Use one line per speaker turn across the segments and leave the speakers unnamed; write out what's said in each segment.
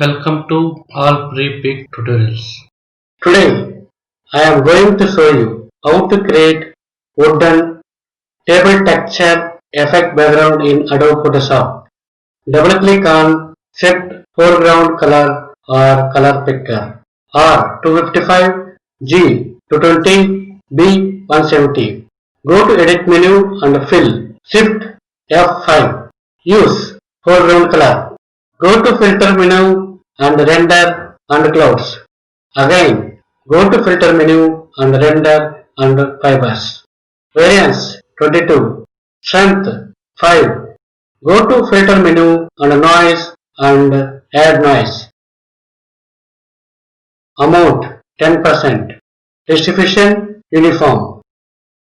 Welcome to all pre-pick tutorials.
Today, I am going to show you how to create wooden table texture effect background in Adobe Photoshop. Double click on Set Foreground Color or Color Picker or 255, G 220, B 170. Go to Edit menu and Fill. Shift F5. Use foreground color. Go to Filter menu and Render and Clouds. Again, go to Filter menu and Render and Fibers. Variance 22. Strength 5. Go to Filter menu and Noise and Add Noise. Amount 10%. Distribution uniform.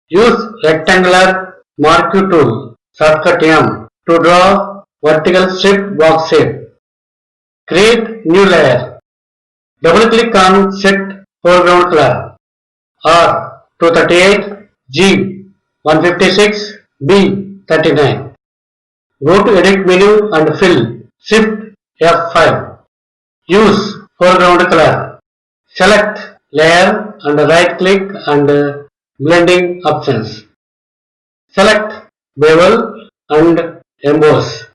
Use rectangular marquee tool shortcut M to draw vertical strip box shape. Create new layer. Double click on Set Foreground Color or 238, G 156, B 39. Go to Edit menu and Fill. Shift F5. Use foreground color. Select Layer and right click and Blending options. Select Bevel and Emboss.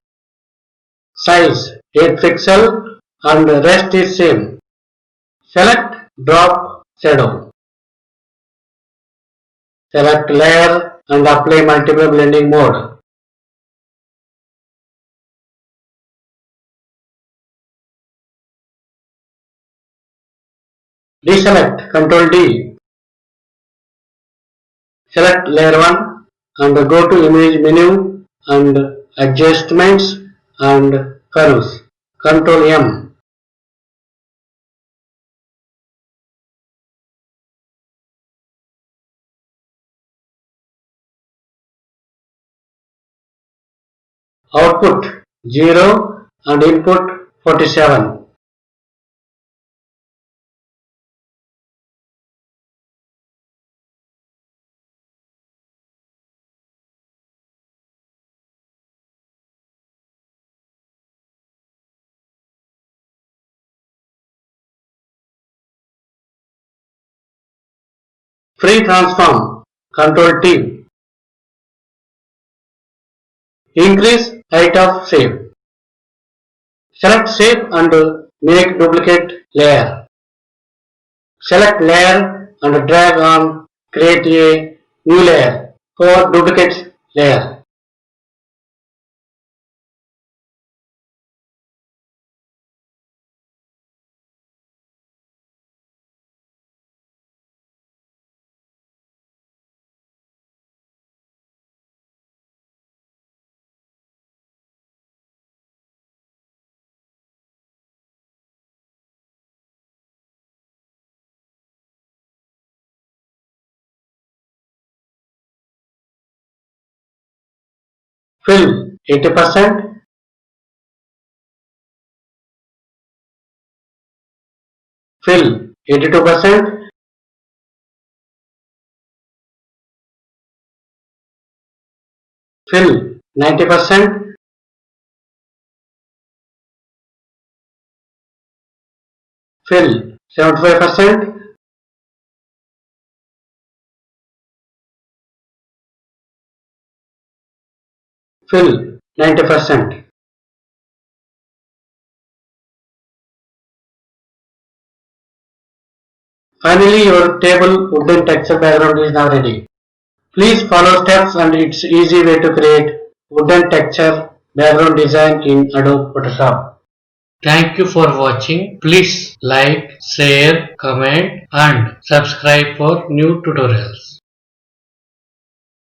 Size 8 pixel and rest is same. Select Drop Shadow. Select Layer and apply multiple blending mode. Deselect Ctrl D. Select Layer 1 and go to Image menu and Adjustments and Curves. Ctrl M. Output 0 and input 47. Free transform Ctrl T. Increase height of shape. Select shape and make duplicate layer. Select layer and drag on create a new layer for duplicate layer. Fill 80%. Fill 82%. Fill 90%. Fill 75%. Fill 90%. Finally, your table wooden texture background is now ready. Please follow steps and it's easy way to create wooden texture background design in Adobe Photoshop.
Thank you for watching. Please like, share, comment and subscribe for new tutorials.